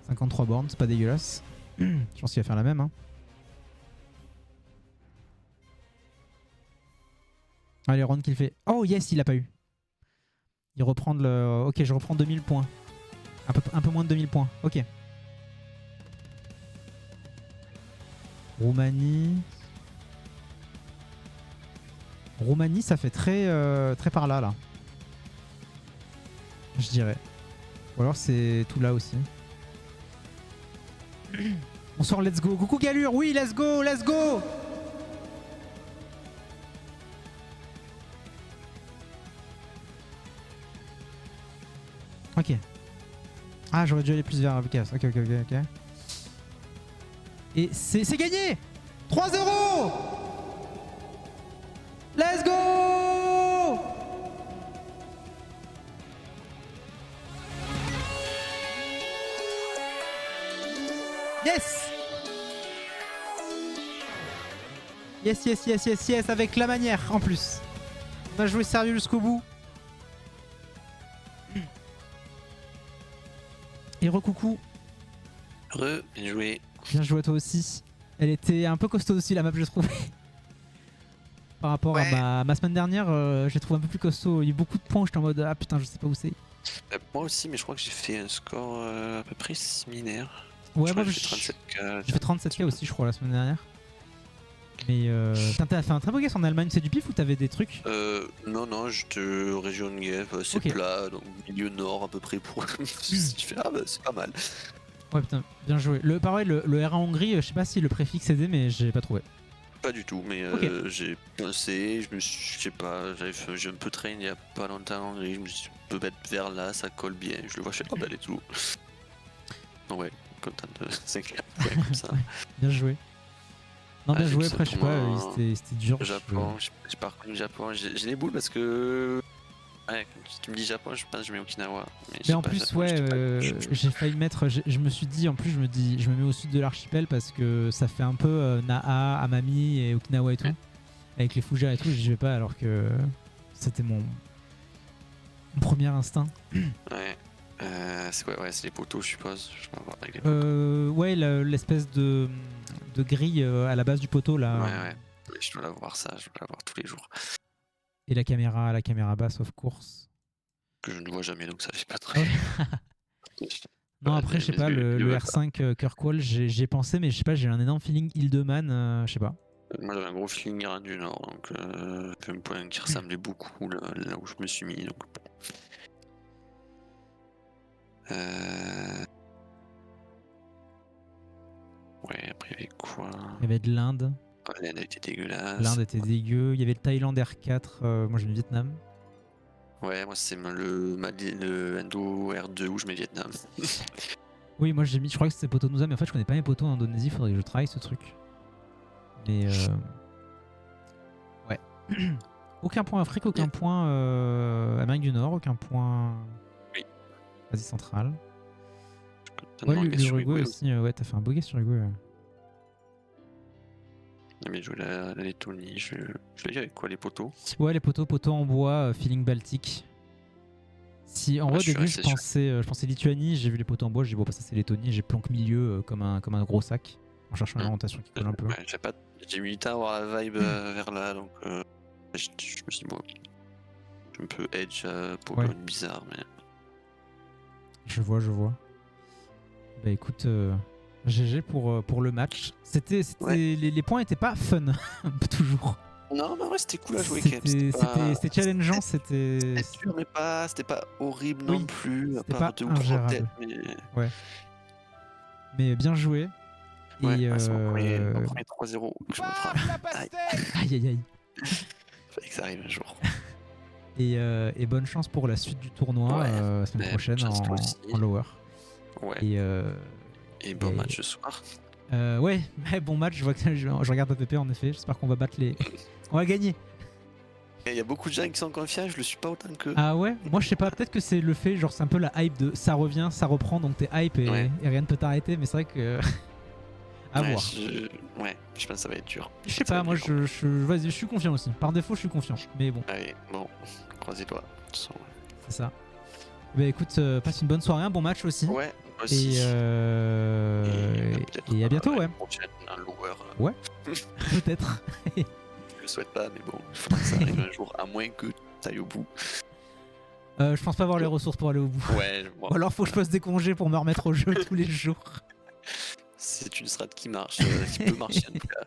53 bornes, c'est pas dégueulasse. Je pense qu'il va faire la même. Hein. Allez, round qu'il fait. Oh yes, il a pas eu. Il reprend le... Ok, je reprends 2000 points. Un peu moins de 2000 points. Ok. Roumanie. Roumanie, ça fait très par là. Je dirais. Ou alors c'est tout là aussi. On sort let's go. Coucou Galure, oui, let's go, let's go. Ok. Ah, j'aurais dû aller plus vers Avcas. Ok. Et c'est gagné. 3-0. Let's go. Yes. Yes, avec la manière en plus. On a joué sérieux jusqu'au bout. Et recoucou. Bien joué. Bien joué à toi aussi. Elle était un peu costaud aussi la map, je trouve. Par rapport à ma semaine dernière, j'ai trouvé un peu plus costaud. Il y a eu beaucoup de points où j'étais en mode ah putain, je sais pas où c'est. Moi aussi, mais je crois que j'ai fait un score à peu près similaire. Ouais, moi j'ai fait 37K. J'ai fait 37K aussi, je crois, la semaine dernière. Mais t'as fait un très beau guess en Allemagne. C'est du pif ou t'avais des trucs? Non, j'étais région de Genève, c'est plat, donc milieu nord à peu près pour. Tu fais ah bah c'est pas mal. Ouais putain, bien joué. Pareil, le R1 Hongrie, je sais pas si le préfixe aidait, mais j'ai pas trouvé. Pas du tout, mais j'ai pensé, je sais pas, j'ai un peu train il y a pas longtemps en Hongrie, je me suis dit, je peux mettre vers là, ça colle bien, je le vois chez Abel et tout. Donc ouais, content de 5 comme ça. Bien joué. Non, bien joué, après je sais pas, c'était dur. Japon, j'ai pas reconnu le Japon, j'ai les boules parce que... Ouais, si tu me dis Japon, je pense que je mets Okinawa. Mais en plus, j'ai failli mettre. Je me suis dit, en plus, je me mets au sud de l'archipel parce que ça fait un peu Naha, Amami et Okinawa et tout. Avec les fougères et tout, j'y vais pas alors que c'était mon premier instinct. Ouais. C'est les poteaux, je suppose. Je vais voir avec les poteaux. Ouais, l'espèce de grille à la base du poteau là. Ouais. Je dois la voir ça, je dois la voir tous les jours. Et la caméra basse, of course. Que je ne vois jamais, donc ça fait pas très. Non, après, je sais pas, le R5 Kirkwall, j'y ai pensé, mais je sais pas, j'ai un énorme feeling Hildeman, je sais pas. Moi j'avais un gros feeling Iran du Nord, donc un point qui ressemblait beaucoup là où je me suis mis. Donc... Ouais, après il y avait quoi? Il y avait de l'Inde. L'Inde était dégueulasse. L'Inde était dégueu. Il y avait le Thaïlande R4, moi j'ai mis Vietnam. Ouais, moi c'est le Indo R2 où je mets Vietnam. Oui, moi j'ai mis, je crois que c'était Poto Nusa, mais en fait je connais pas mes potos en Indonésie, faudrait que je travaille ce truc. Mais ouais. Aucun point Afrique, aucun point Amérique du Nord, aucun point Asie centrale. Ouais, l'Uruguay aussi, ouais, t'as fait un beau guess sur l'Uruguay. Mais je joué la Lettonie, je l'ai dit avec quoi, les poteaux? Ouais, les poteaux en bois, feeling baltique. Si en vrai au début je pensais Lituanie, j'ai vu les poteaux en bois, j'ai dit bon bah ça c'est Lettonie, j'ai planque milieu comme un gros sac en cherchant une orientation qui colle un peu. Ouais, j'ai mis le temps à avoir la vibe vers là, donc je me suis dit bon, un peu edge Pologne bizarre, mais... Je vois. Bah écoute, GG pour le match. Les points étaient pas fun, toujours. Non, mais ouais, c'était cool à jouer. C'était challengeant, c'était dur, mais c'était pas horrible non plus. C'était pas ingérable. Ouais. Mais bien joué. Ouais, c'est mon premier 3-0 que je me frappe. Aïe. Fallait que ça arrive un jour. Et bonne chance pour la suite du tournoi la semaine prochaine en lower. Ouais. Et bon match ce soir. Ouais, bon match. Je vois que je regarde APP en effet. J'espère qu'on va battre les. On va gagner. Il y a beaucoup de gens qui sont confiants. Je le suis pas autant que. Ah ouais. Moi je sais pas. Peut-être que c'est le fait. Genre c'est un peu la hype de ça revient, ça reprend. Donc t'es hype et rien ne peut t'arrêter. Mais c'est vrai que. À voir. Je pense que ça va être dur. Je sais pas. Moi je suis confiant aussi. Par défaut je suis confiant. Mais bon. Allez, bon, croisez-toi. C'est ça. Bah écoute, passe une bonne soirée, un bon match aussi. Ouais. Aussi. Et à bientôt, ouais. Prochaine, un lower. Ouais. Peut-être. le souhaite pas, mais bon, il faudra que ça arrive un jour, à moins que tu ailles au bout. Je pense pas avoir les ressources pour aller au bout. Ouais, Ou alors faut que je passe des congés pour me remettre au jeu tous les jours. c'est une strat qui marche, qui peut marcher en tout cas.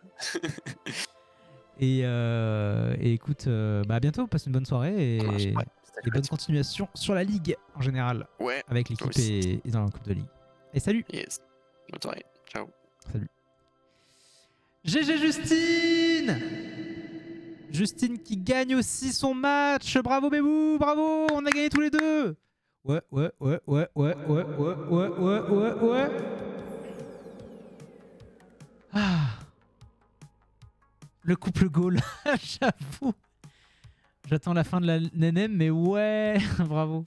Et écoute, à bientôt, passe une bonne soirée Ça marche, et, ouais, et bonne continuation sur la ligue en général, Ouais, avec toi l'équipe aussi. et dans la Coupe de Ligue. Et salut. Yes. Bonne soirée. Ciao. Salut. GG Justine. Justine qui gagne aussi son match. Bravo Bébou, bravo, on a gagné tous les deux. Ouais. Ah. Le couple goal, j'avoue. J'attends la fin de la NNM, mais ouais, bravo.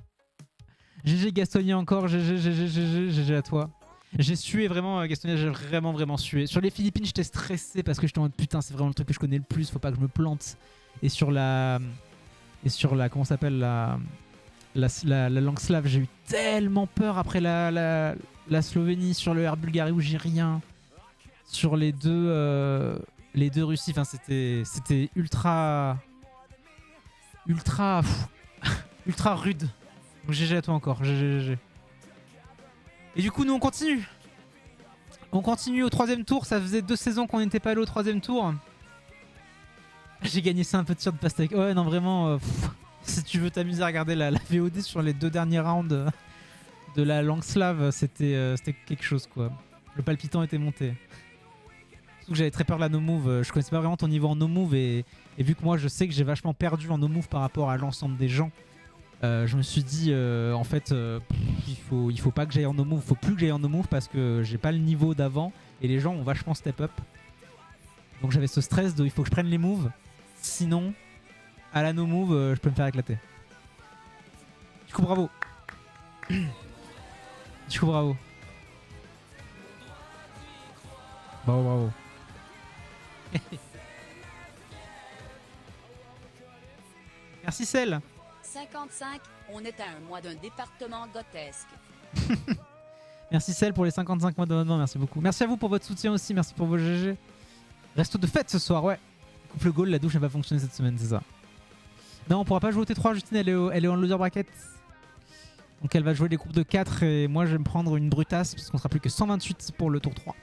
GG Gastonia encore, GG à toi. J'ai sué vraiment, Gastonia, j'ai vraiment sué. Sur les Philippines, j'étais stressé parce que j'étais en mode putain, c'est vraiment le truc que je connais le plus, faut pas que je me plante. Et sur la comment ça s'appelle, la langue slave, j'ai eu tellement peur après la Slovénie, sur le Air Bulgarie où j'ai rien. Sur les deux Russies, enfin c'était ultra ultra rude. Donc GG à toi encore, GG. Et du coup, nous on continue. On continue au 3ème tour. Ça faisait 2 saisons qu'on n'était pas allé au 3ème tour. J'ai gagné ça un peu de tir de pastèque. Ouais, non, vraiment. Si tu veux t'amuser à regarder la VOD sur les 2 derniers rounds de la langue slave, c'était quelque chose quoi. Le palpitant était monté. Surtout que j'avais très peur de la no move. Je connaissais pas vraiment ton niveau en no move et vu que moi je sais que j'ai vachement perdu en no move par rapport à l'ensemble des gens. Je me suis dit en fait il faut pas que j'aille en no move, faut plus que j'aille en no move parce que j'ai pas le niveau d'avant et les gens ont vachement step up. Donc j'avais ce stress de il faut que je prenne les moves, sinon à la no move je peux me faire éclater. Du coup bravo. Bravo. Merci Cell. 55, on est à un mois d'un département grotesque. Merci Cell pour les 55 mois d'abonnement, merci beaucoup. Merci à vous pour votre soutien aussi, merci pour vos GG. Resto de fête ce soir, ouais. Couple goal, la douche n'a pas fonctionné cette semaine, c'est ça. Non, on pourra pas jouer au T3, Justine, elle est en loser bracket. Donc elle va jouer les groupes de 4 et moi je vais me prendre une brutasse parce qu'on sera plus que 128 pour le tour 3.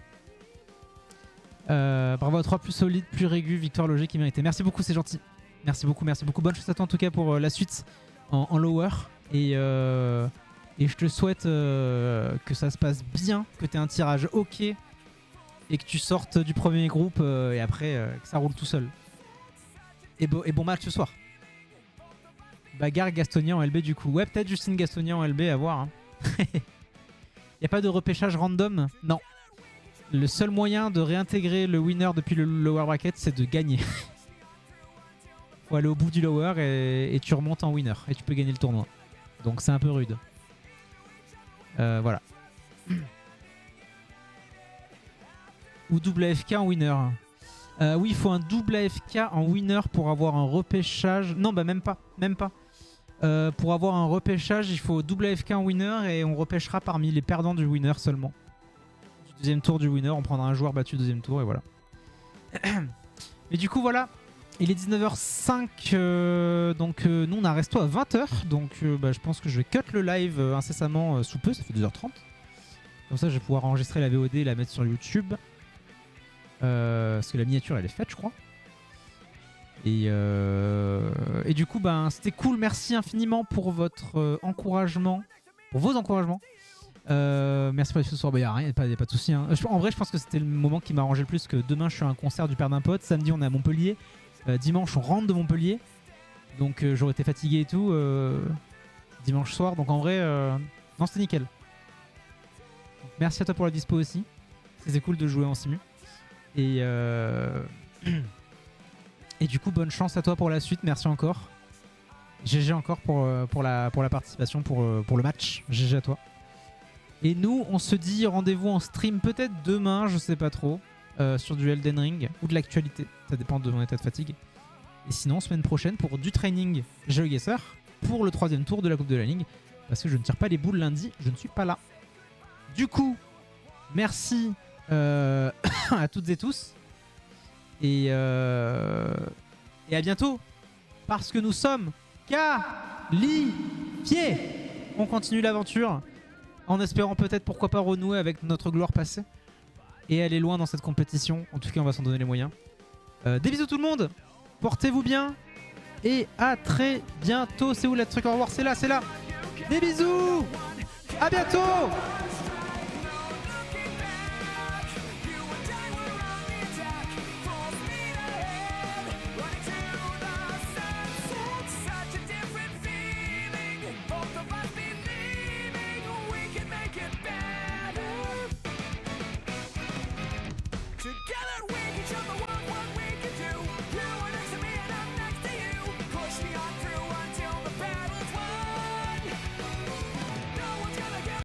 Bravo à 3, plus solide, plus régu, victoire logique qui méritait. Merci beaucoup, c'est gentil. Merci beaucoup. Bonne chance à toi en tout cas pour la suite en lower. Et je te souhaite que ça se passe bien, que tu aies un tirage ok et que tu sortes du premier groupe et après que ça roule tout seul. Et bon match ce soir. Bagarre Gastonia en LB du coup. Ouais, peut-être Justine Gastonia en LB à voir. Hein. Y a pas de repêchage random? Non. Le seul moyen de réintégrer le winner depuis le lower bracket, c'est de gagner. Faut aller au bout du lower et tu remontes en winner. Et tu peux gagner le tournoi. Donc c'est un peu rude. Voilà. Ou double AFK en winner. Oui, il faut un double AFK en winner pour avoir un repêchage. Non, bah même pas. Pour avoir un repêchage, il faut double AFK en winner et on repêchera parmi les perdants du winner seulement. Du deuxième tour du winner, on prendra un joueur battu deuxième tour et voilà. Mais du coup, voilà. Il est 19h05, donc nous on a resto à 20h, donc je pense que je vais cut le live incessamment sous peu, ça fait 2h30. Comme ça je vais pouvoir enregistrer la VOD et la mettre sur YouTube. Parce que la miniature elle est faite je crois. Et du coup c'était cool, merci infiniment pour votre encouragement, pour vos encouragements. Merci pour les ce soir, y'a rien, pas de soucis. Hein. En vrai je pense que c'était le moment qui m'a arrangé le plus, que demain je suis à un concert du père d'un pote, samedi on est à Montpellier. Dimanche on rentre de Montpellier, donc j'aurais été fatigué et tout dimanche soir, donc en vrai non c'était nickel. Donc, merci à toi pour la dispo aussi, c'était cool de jouer en simu et du coup bonne chance à toi pour la suite, merci encore, GG encore pour la participation, pour le match, GG à toi. Et nous on se dit rendez-vous en stream peut-être demain, je sais pas trop. Sur du Elden Ring ou de l'actualité, ça dépend de mon état de fatigue. Et sinon, semaine prochaine pour du training GeoGuessr pour le 3ème tour de la Coupe de la Ligue, parce que je ne tire pas les boules lundi, je ne suis pas là. Du coup, merci à toutes et tous. Et Et à bientôt, parce que nous sommes qualifiés. On continue l'aventure en espérant peut-être pourquoi pas renouer avec notre gloire passée et aller loin dans cette compétition. En tout cas, on va s'en donner les moyens. Des bisous tout le monde, portez-vous bien et à très bientôt. C'est où le truc au revoir? C'est là, c'est là. Des bisous, à bientôt.